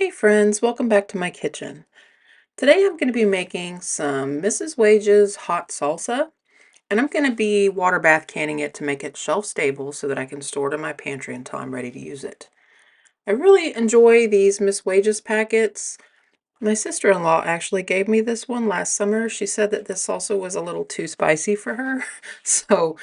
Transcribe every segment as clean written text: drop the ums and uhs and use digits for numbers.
Hey friends, welcome back to my kitchen. Today I'm going to be making some Mrs. Wage's hot salsa, and I'm going to be water bath canning it to make it shelf stable so that I can store it in my pantry until I'm ready to use it. I really enjoy these Miss Wage's packets. My sister-in-law actually gave me this one last summer. She said that this salsa was a little too spicy for her, so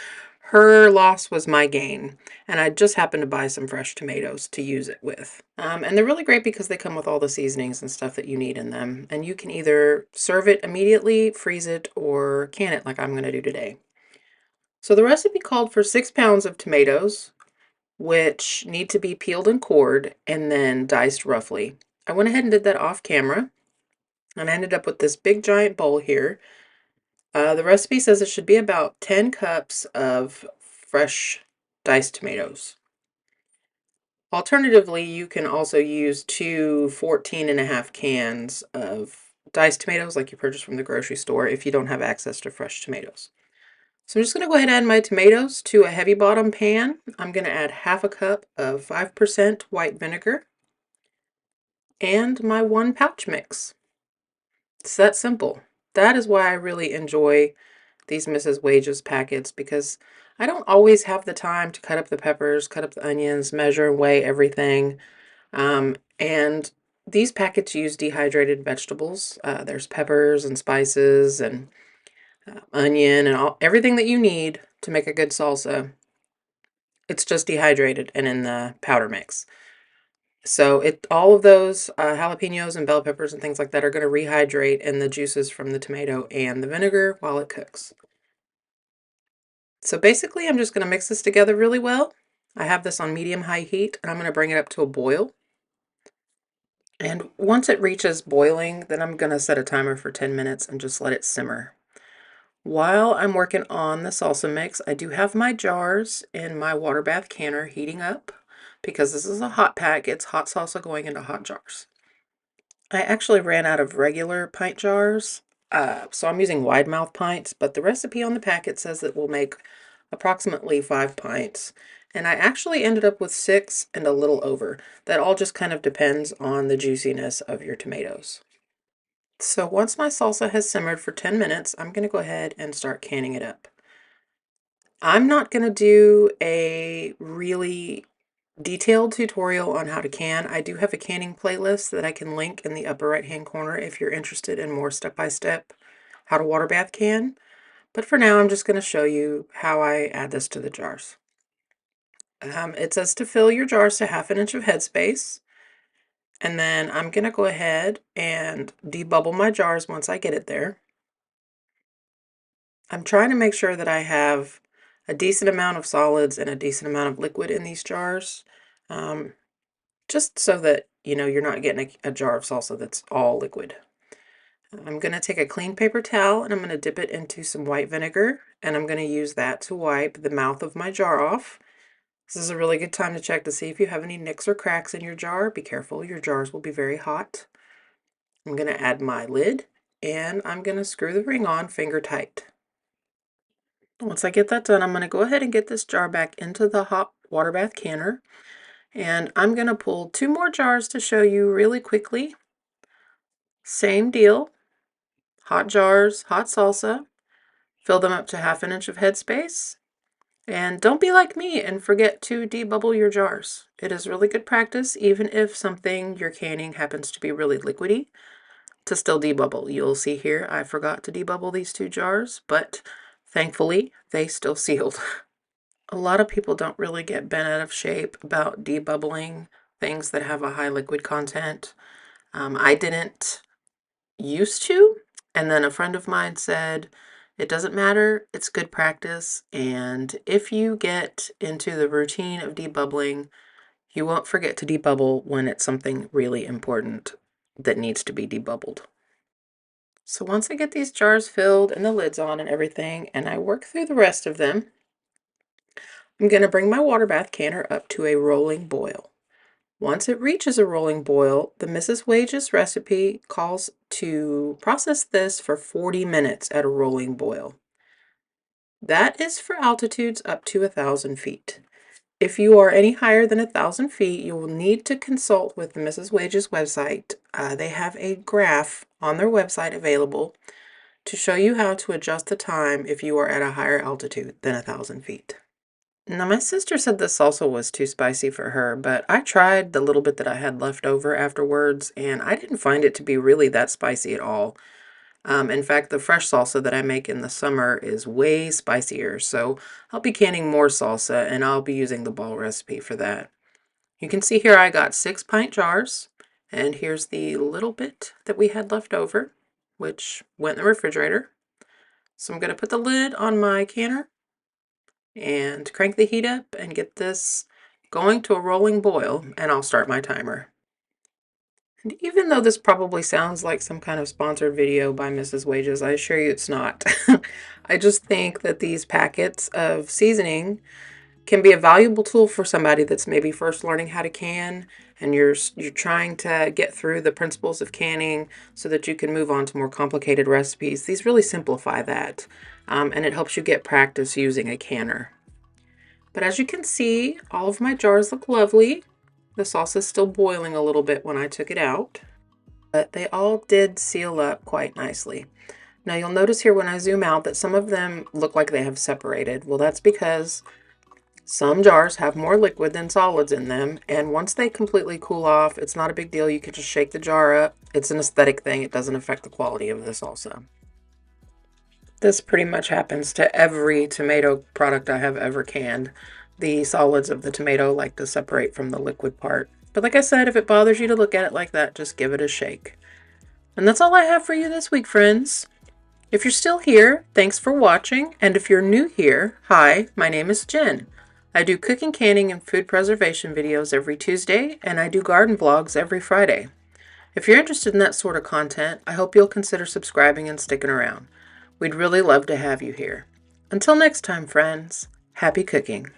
her loss was my gain. And I just happened to buy some fresh tomatoes to use it with. And they're really great because they come with all the seasonings and stuff that you need in them. And you can either serve it immediately, freeze it, or can it like I'm going to do today. So the recipe called for 6 pounds of tomatoes, which need to be peeled and cored and then diced roughly. I went ahead and did that off camera. And I ended up with this big giant bowl here. The recipe says it should be about 10 cups of fresh diced tomatoes. Alternatively, you can also use two 14.5 cans of diced tomatoes like you purchase from the grocery store if you don't have access to fresh tomatoes. So I'm just going to go ahead and add my tomatoes to a heavy bottom pan. I'm going to add half a cup of 5% white vinegar and my 1 pouch mix. It's that simple. That is why I really enjoy these Mrs. Wages packets because I don't always have the time to cut up the peppers, cut up the onions, measure and weigh everything. And these packets use dehydrated vegetables. There's peppers and spices and onion and everything that you need to make a good salsa. It's just dehydrated and in the powder mix. So all of those jalapenos and bell peppers and things like that are going to rehydrate in the juices from the tomato and the vinegar while it cooks. So basically, I'm just going to mix this together really well. I have this on medium-high heat, and I'm going to bring it up to a boil. And once it reaches boiling, then I'm going to set a timer for 10 minutes and just let it simmer. While I'm working on the salsa mix, I do have my jars in my water bath canner heating up because this is a hot pack. It's hot salsa going into hot jars. I actually ran out of regular pint jars, so I'm using wide mouth pints, but the recipe on the packet says that we'll make approximately 5 pints. And I actually ended up with 6 and a little over. That all just kind of depends on the juiciness of your tomatoes. So once my salsa has simmered for 10 minutes, I'm going to go ahead and start canning it up. I'm not going to do a really detailed tutorial on how to can. I do have a canning playlist that I can link in the upper right hand corner if you're interested in more step-by-step how to water bath can. But for now, I'm just going to show you how I add this to the jars. It says to fill your jars to 1/2 inch of headspace. And then I'm going to go ahead and debubble my jars once I get it there. I'm trying to make sure that I have a decent amount of solids and a decent amount of liquid in these jars. Um, just so that, you're not getting a jar of salsa that's all liquid. I'm going to take a clean paper towel and I'm going to dip it into some white vinegar and I'm going to use that to wipe the mouth of my jar off. This is a really good time to check to see if you have any nicks or cracks in your jar. Be careful, your jars will be very hot. I'm going to add my lid and I'm going to screw the ring on finger tight. Once I get that done, I'm going to go ahead and get this jar back into the hot water bath canner. And I'm going to pull 2 more jars to show you really quickly. Same deal. Hot jars, hot salsa. Fill them up to 1/2 inch of headspace. And don't be like me and forget to debubble your jars. It is really good practice, even if something you're canning happens to be really liquidy, to still debubble. You'll see here I forgot to debubble these 2 jars, but thankfully they still sealed. A lot of people don't really get bent out of shape about debubbling things that have a high liquid content. I didn't used to, and then a friend of mine said, it doesn't matter, it's good practice, and if you get into the routine of debubbling, you won't forget to debubble when it's something really important that needs to be debubbled. So once I get these jars filled and the lids on and everything, and I work through the rest of them, I'm going to bring my water bath canner up to a rolling boil. Once it reaches a rolling boil, the Mrs. Wages recipe calls to process this for 40 minutes at a rolling boil. That is for altitudes up to 1,000 feet. If you are any higher than 1,000 feet, you will need to consult with the Mrs. Wage's website. They have a graph on their website available to show you how to adjust the time if you are at a higher altitude than 1,000 feet. Now, my sister said the salsa was too spicy for her, but I tried the little bit that I had left over afterwards, and I didn't find it to be really that spicy at all. In fact, the fresh salsa that I make in the summer is way spicier, so I'll be canning more salsa, and I'll be using the ball recipe for that. You can see here I got 6-pint jars, and here's the little bit that we had left over, which went in the refrigerator. So I'm going to put the lid on my canner and crank the heat up and get this going to a rolling boil, and I'll start my timer. And even though this probably sounds like some kind of sponsored video by Mrs. Wages, I assure you it's not. I just think that these packets of seasoning can be a valuable tool for somebody that's maybe first learning how to can, and you're trying to get through the principles of canning so that you can move on to more complicated recipes. These really simplify that, and it helps you get practice using a canner. But as you can see, all of my jars look lovely. The sauce is still boiling a little bit when I took it out, but they all did seal up quite nicely. Now you'll notice here when I zoom out that some of them look like they have separated. Well, that's because some jars have more liquid than solids in them, and once they completely cool off, it's not a big deal. You can just shake the jar up. It's an aesthetic thing. It doesn't affect the quality of the salsa. This pretty much happens to every tomato product I have ever canned. The solids of the tomato like to separate from the liquid part. But like I said, if it bothers you to look at it like that, just give it a shake. And that's all I have for you this week, friends. If you're still here, thanks for watching. And if you're new here, hi, my name is Jen. I do cooking, canning, and food preservation videos every Tuesday, and I do garden vlogs every Friday. If you're interested in that sort of content, I hope you'll consider subscribing and sticking around. We'd really love to have you here. Until next time, friends, happy cooking.